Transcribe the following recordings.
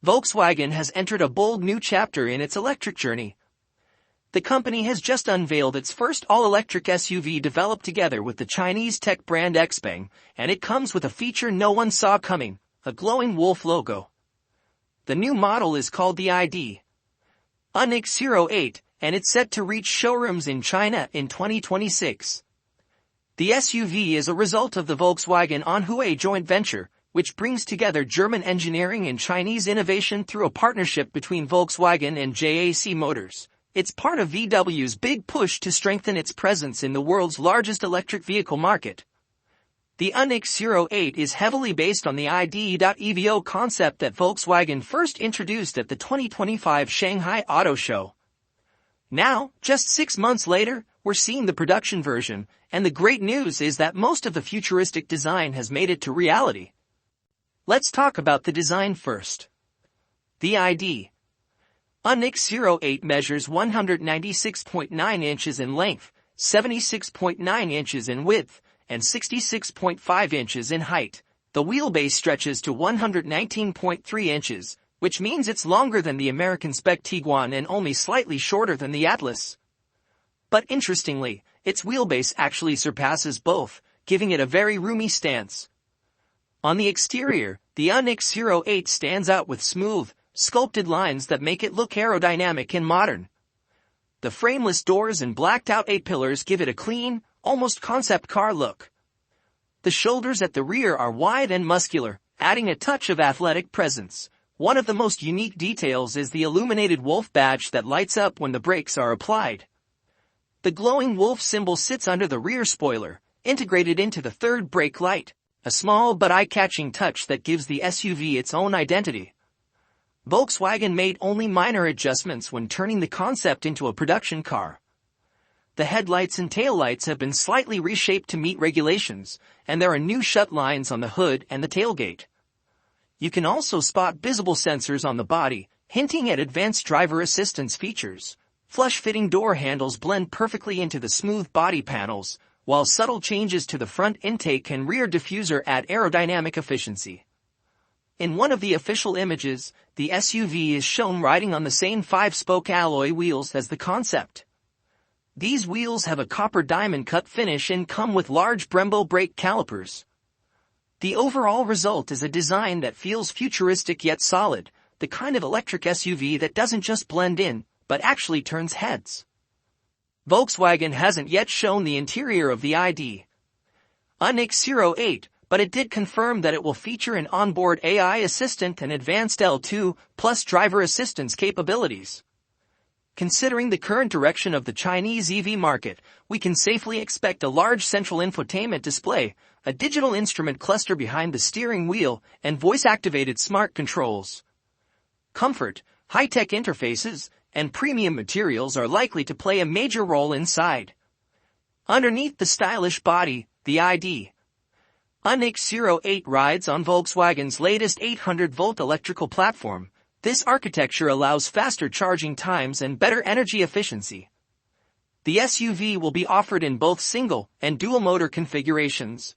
Volkswagen has entered a bold new chapter in its electric journey. The company has just unveiled its first all-electric SUV developed together with the Chinese tech brand XPeng, and it comes with a feature no one saw coming, a glowing wolf logo. The new model is called the ID. UNX 08, and it's set to reach showrooms in China in 2026. The SUV is a result of the Volkswagen Anhui joint venture, which brings together German engineering and Chinese innovation through a partnership between Volkswagen and JAC Motors. It's part of VW's big push to strengthen its presence in the world's largest electric vehicle market. The UNX 08 is heavily based on the ID.EVO concept that Volkswagen first introduced at the 2025 Shanghai Auto Show. Now, just 6 months later, we're seeing the production version, and the great news is that most of the futuristic design has made it to reality. Let's talk about the design first. The ID. UNX 08 measures 196.9 inches in length, 76.9 inches in width, and 66.5 inches in height. The wheelbase stretches to 119.3 inches, which means it's longer than the American spec Tiguan and only slightly shorter than the Atlas. But interestingly, its wheelbase actually surpasses both, giving it a very roomy stance. On the exterior, the UNX 08 stands out with smooth, sculpted lines that make it look aerodynamic and modern. The frameless doors and blacked-out A-pillars give it a clean, almost concept car look. The shoulders at the rear are wide and muscular, adding a touch of athletic presence. One of the most unique details is the illuminated wolf badge that lights up when the brakes are applied. The glowing wolf symbol sits under the rear spoiler, integrated into the third brake light, a small but eye-catching touch that gives the SUV its own identity. Volkswagen made only minor adjustments when turning the concept into a production car. The headlights and taillights have been slightly reshaped to meet regulations, and there are new shut lines on the hood and the tailgate. You can also spot visible sensors on the body, hinting at advanced driver assistance features. Flush-fitting door handles blend perfectly into the smooth body panels, while subtle changes to the front intake and rear diffuser add aerodynamic efficiency. In one of the official images, the SUV is shown riding on the same 5-spoke alloy wheels as the concept. These wheels have a copper diamond cut finish and come with large Brembo brake calipers. The overall result is a design that feels futuristic yet solid, the kind of electric SUV that doesn't just blend in, but actually turns heads. Volkswagen hasn't yet shown the interior of the ID. UNX 08, but it did confirm that it will feature an onboard AI assistant and advanced L2 plus driver assistance capabilities. Considering the current direction of the Chinese EV market, we can safely expect a large central infotainment display, a digital instrument cluster behind the steering wheel, and voice-activated smart controls. Comfort, high-tech interfaces, and premium materials are likely to play a major role inside. Underneath the stylish body, the ID. UNX 08 rides on Volkswagen's latest 800-volt electrical platform. This architecture allows faster charging times and better energy efficiency. The SUV will be offered in both single and dual-motor configurations.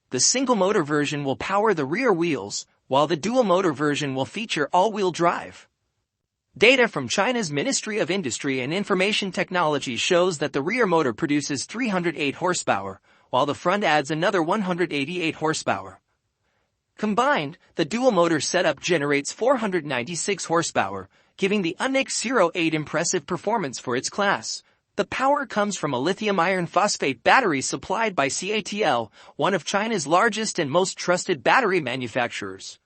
The single-motor version will power the rear wheels, while the dual-motor version will feature all-wheel drive. Data from China's Ministry of Industry and Information Technology shows that the rear motor produces 308 horsepower, while the front adds another 188 horsepower. Combined, the dual-motor setup generates 496 horsepower, giving the UNX 08 impressive performance for its class. The power comes from a lithium iron phosphate battery supplied by CATL, one of China's largest and most trusted battery manufacturers.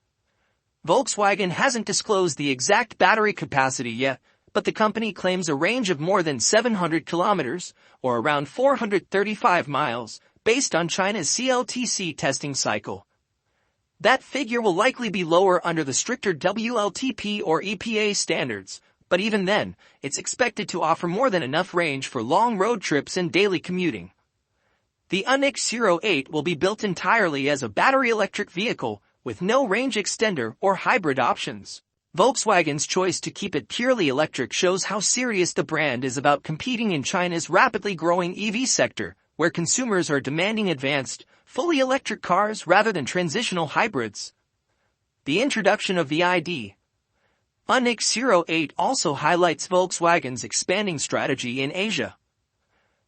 Volkswagen hasn't disclosed the exact battery capacity yet, but the company claims a range of more than 700 kilometers, or around 435 miles, based on China's CLTC testing cycle. That figure will likely be lower under the stricter WLTP or EPA standards, but even then, it's expected to offer more than enough range for long road trips and daily commuting. The UNX 08 will be built entirely as a battery electric vehicle, with no range extender or hybrid options. Volkswagen's choice to keep it purely electric shows how serious the brand is about competing in China's rapidly growing EV sector, where consumers are demanding advanced, fully electric cars rather than transitional hybrids. The introduction of the ID. iNIQ 08 also highlights Volkswagen's expanding strategy in Asia.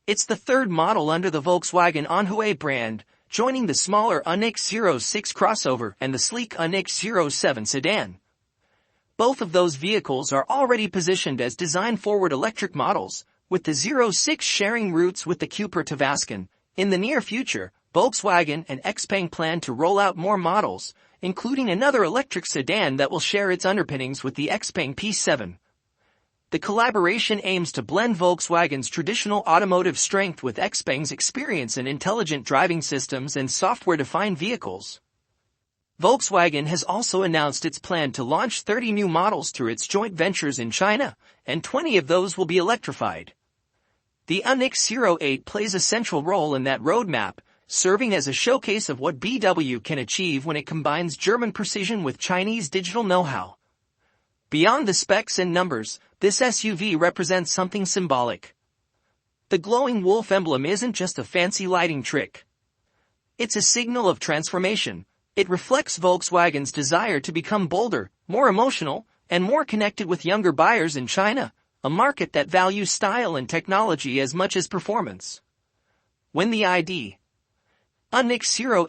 It's the third model under the Volkswagen Anhui brand, joining the smaller iNIQ 06 crossover and the sleek iNIQ 07 sedan. Both of those vehicles are already positioned as design-forward electric models, with the 06 sharing roots with the Cupra Tavascan. In the near future, Volkswagen and XPeng plan to roll out more models, including another electric sedan that will share its underpinnings with the XPeng P7. The collaboration aims to blend Volkswagen's traditional automotive strength with XPeng's experience in intelligent driving systems and software-defined vehicles. Volkswagen has also announced its plan to launch 30 new models through its joint ventures in China, and 20 of those will be electrified. The iNIQ 08 plays a central role in that roadmap, serving as a showcase of what VW can achieve when it combines German precision with Chinese digital know-how. Beyond the specs and numbers, this SUV represents something symbolic. The glowing wolf emblem isn't just a fancy lighting trick. It's a signal of transformation. It reflects Volkswagen's desire to become bolder, more emotional, and more connected with younger buyers in China, a market that values style and technology as much as performance. When the iNIQ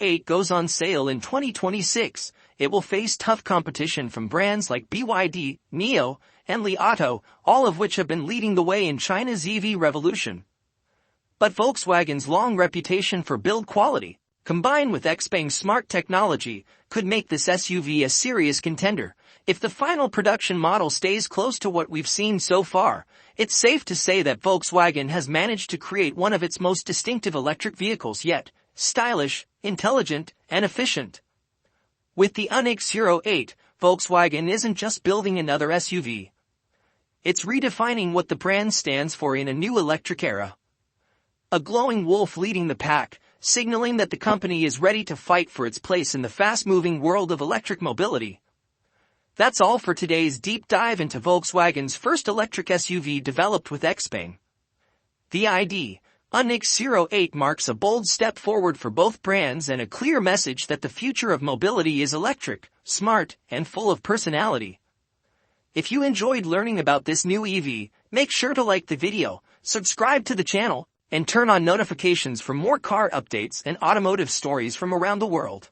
08 goes on sale in 2026, it will face tough competition from brands like BYD, NIO, and Li Auto, all of which have been leading the way in China's EV revolution. But Volkswagen's long reputation for build quality, combined with XPeng's smart technology, could make this SUV a serious contender. If the final production model stays close to what we've seen so far, it's safe to say that Volkswagen has managed to create one of its most distinctive electric vehicles yet: stylish, intelligent, and efficient. With the iNIQ 08, Volkswagen isn't just building another SUV. It's redefining what the brand stands for in a new electric era. A glowing wolf leading the pack, signaling that the company is ready to fight for its place in the fast-moving world of electric mobility. That's all for today's deep dive into Volkswagen's first electric SUV developed with XPeng. The iNIQ 08 marks a bold step forward for both brands and a clear message that the future of mobility is electric, smart, and full of personality. If you enjoyed learning about this new EV, make sure to like the video, subscribe to the channel, and turn on notifications for more car updates and automotive stories from around the world.